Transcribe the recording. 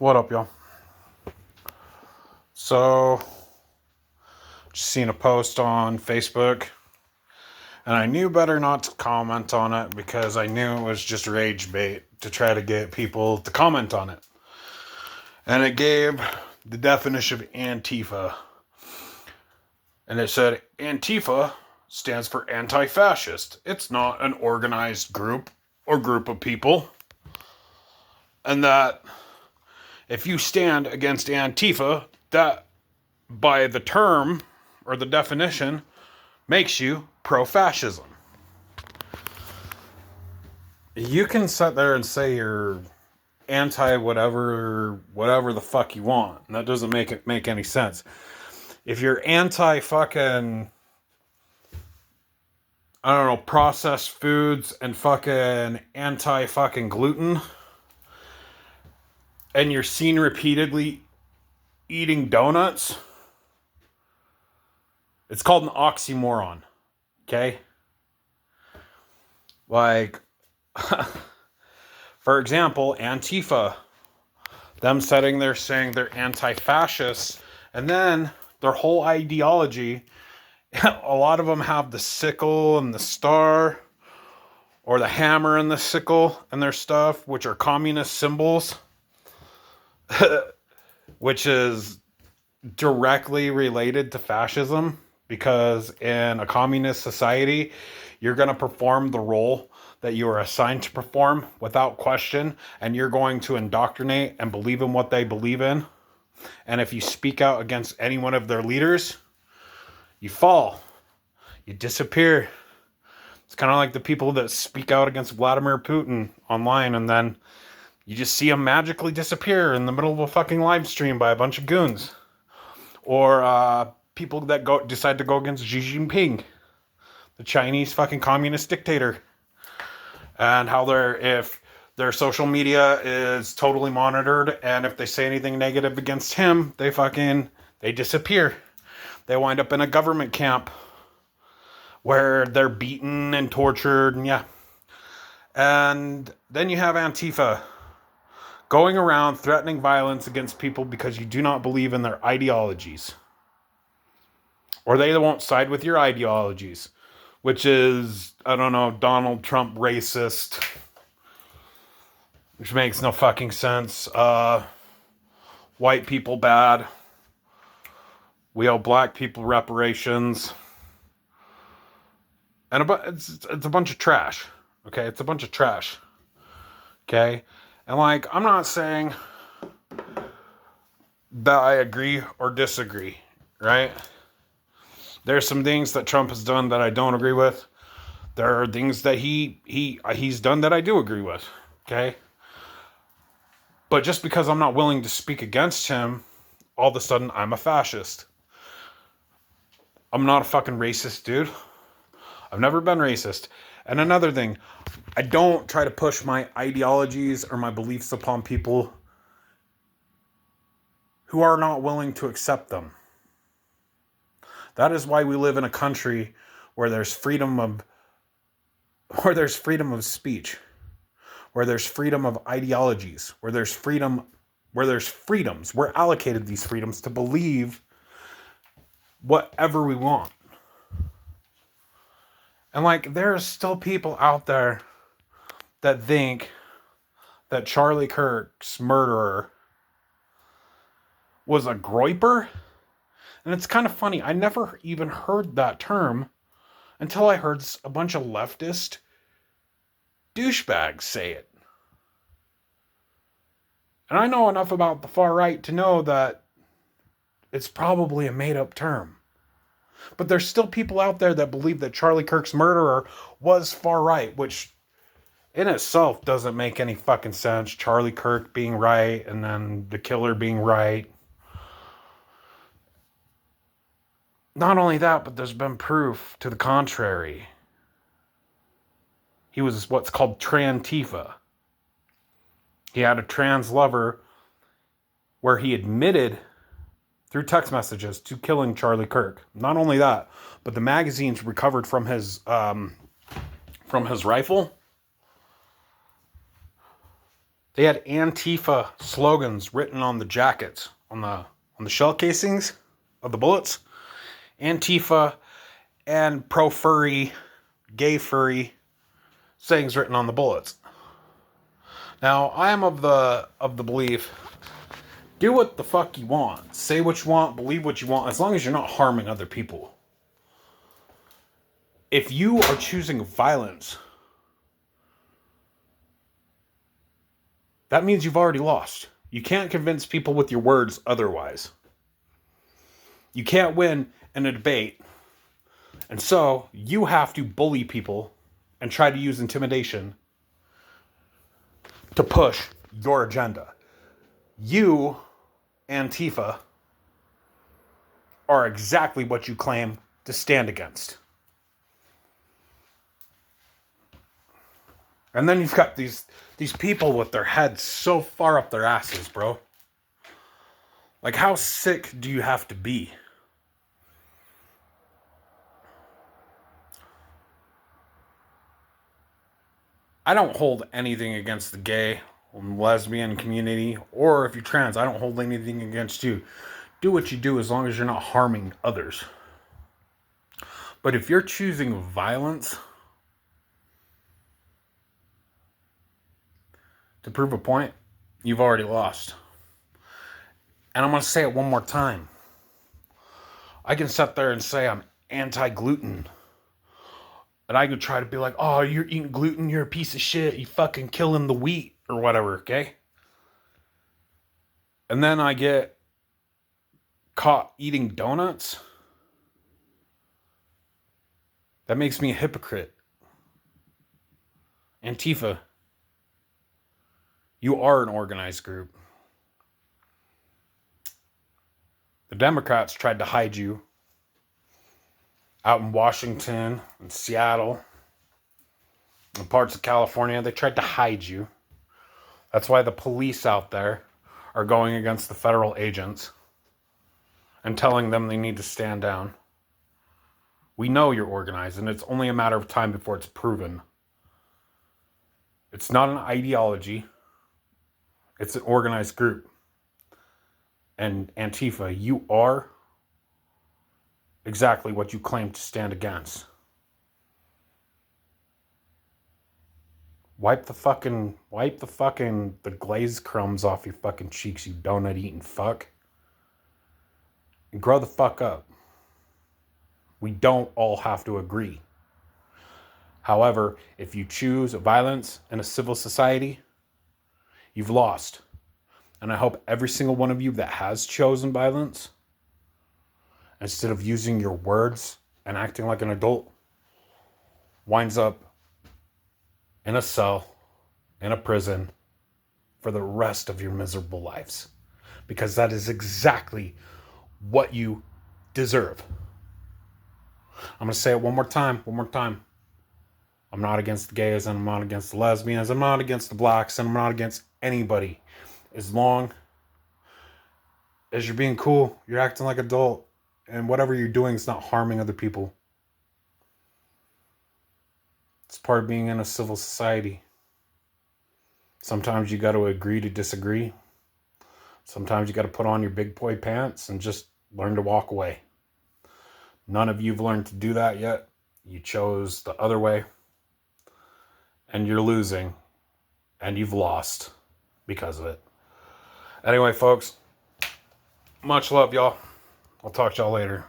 What up, y'all? So, just seen a post on Facebook, and I knew better not to comment on it because I knew it was just rage bait to try to get people to comment on it. And it gave the definition of Antifa. And it said, Antifa stands for anti-fascist. It's not an organized group or group of people. And that if you stand against Antifa, that by the term or the definition makes you pro-fascism. You can sit there and say you're anti-whatever the fuck you want, and that doesn't make any sense. If you're anti-fucking, I don't know, processed foods and fucking anti-fucking gluten, and you're seen repeatedly eating donuts, it's called an oxymoron, okay? Like, for example, Antifa, them sitting there saying they're anti-fascists, and then their whole ideology, a lot of them have the sickle and the star, or the hammer and the sickle and their stuff, which are communist symbols, which is directly related to fascism, because in a communist society, you're going to perform the role that you are assigned to perform without question, and you're going to indoctrinate and believe in what they believe in. And if you speak out against any one of their leaders, you fall. You disappear. It's kind of like the people that speak out against Vladimir Putin online, and then you just see them magically disappear in the middle of a fucking live stream by a bunch of goons. Or people that decide to go against Xi Jinping, the Chinese fucking communist dictator. And how if their social media is totally monitored, and if they say anything negative against him, they disappear. They wind up in a government camp where they're beaten and tortured, and yeah. And then you have Antifa going around threatening violence against people because you do not believe in their ideologies. Or they won't side with your ideologies, which is, I don't know, Donald Trump racist, which makes no fucking sense. White people bad. We owe black people reparations. And it's a bunch of trash. Okay, it's a bunch of trash. Okay? And like, I'm not saying that I agree or disagree, right? There's some things that Trump has done that I don't agree with. There are things that he's done that I do agree with, okay? But just because I'm not willing to speak against him, all of a sudden I'm a fascist. I'm not a fucking racist, dude. I've never been racist. And another thing, I don't try to push my ideologies or my beliefs upon people who are not willing to accept them. That is why we live in a country where there's freedom of speech, where there's freedom of ideologies, where there's freedoms. We're allocated these freedoms to believe whatever we want. And like, there's still people out there that think that Charlie Kirk's murderer was a groyper. And it's kind of funny. I never even heard that term until I heard a bunch of leftist douchebags say it. And I know enough about the far right to know that it's probably a made-up term. But there's still people out there that believe that Charlie Kirk's murderer was far right, which in itself doesn't make any fucking sense. Charlie Kirk being right and then the killer being right. Not only that, but there's been proof to the contrary. He was what's called trans-tifa. He had a trans lover where he admitted through text messages to killing Charlie Kirk. Not only that, but the magazines recovered from his rifle They had Antifa slogans written on the jackets, on the shell casings of the bullets. Antifa and pro furry, gay furry sayings written on the bullets. Now, I am of the belief, do what the fuck you want. Say what you want, believe what you want, as long as you're not harming other people. If you are choosing violence, that means you've already lost. You can't convince people with your words otherwise. You can't win in a debate. And so, you have to bully people and try to use intimidation to push your agenda. You, Antifa, are exactly what you claim to stand against. And then you've got these people with their heads so far up their asses, bro. Like, how sick do you have to be? I don't hold anything against the gay or lesbian community, or if you're trans, I don't hold anything against you. Do what you do as long as you're not harming others. But if you're choosing violence to prove a point, you've already lost. And I'm going to say it one more time. I can sit there and say I'm anti-gluten. And I could try to be like, oh, you're eating gluten, you're a piece of shit, you fucking killing the wheat, or whatever, okay? And then I get caught eating donuts. That makes me a hypocrite. Antifa, you are an organized group. The Democrats tried to hide you out in Washington and Seattle and parts of California. They tried to hide you. That's why the police out there are going against the federal agents and telling them they need to stand down. We know you're organized, and it's only a matter of time before it's proven. It's not an ideology. It's an organized group. And Antifa, you are exactly what you claim to stand against. Wipe the glazed crumbs off your fucking cheeks, you donut eating fuck. And grow the fuck up. We don't all have to agree. However, if you choose violence in a civil society, you've lost. And I hope every single one of you that has chosen violence, instead of using your words and acting like an adult, winds up in a cell, in a prison, for the rest of your miserable lives. Because that is exactly what you deserve. I'm going to say it one more time. I'm not against the gays, and I'm not against the lesbians, I'm not against the blacks, and I'm not against anybody. As long as you're being cool, you're acting like an adult, and whatever you're doing is not harming other people. It's part of being in a civil society. Sometimes you got to agree to disagree. Sometimes you got to put on your big boy pants and just learn to walk away. None of you've learned to do that yet. You chose the other way. And you're losing. And you've lost because of it. Anyway, folks, much love, y'all. I'll talk to y'all later.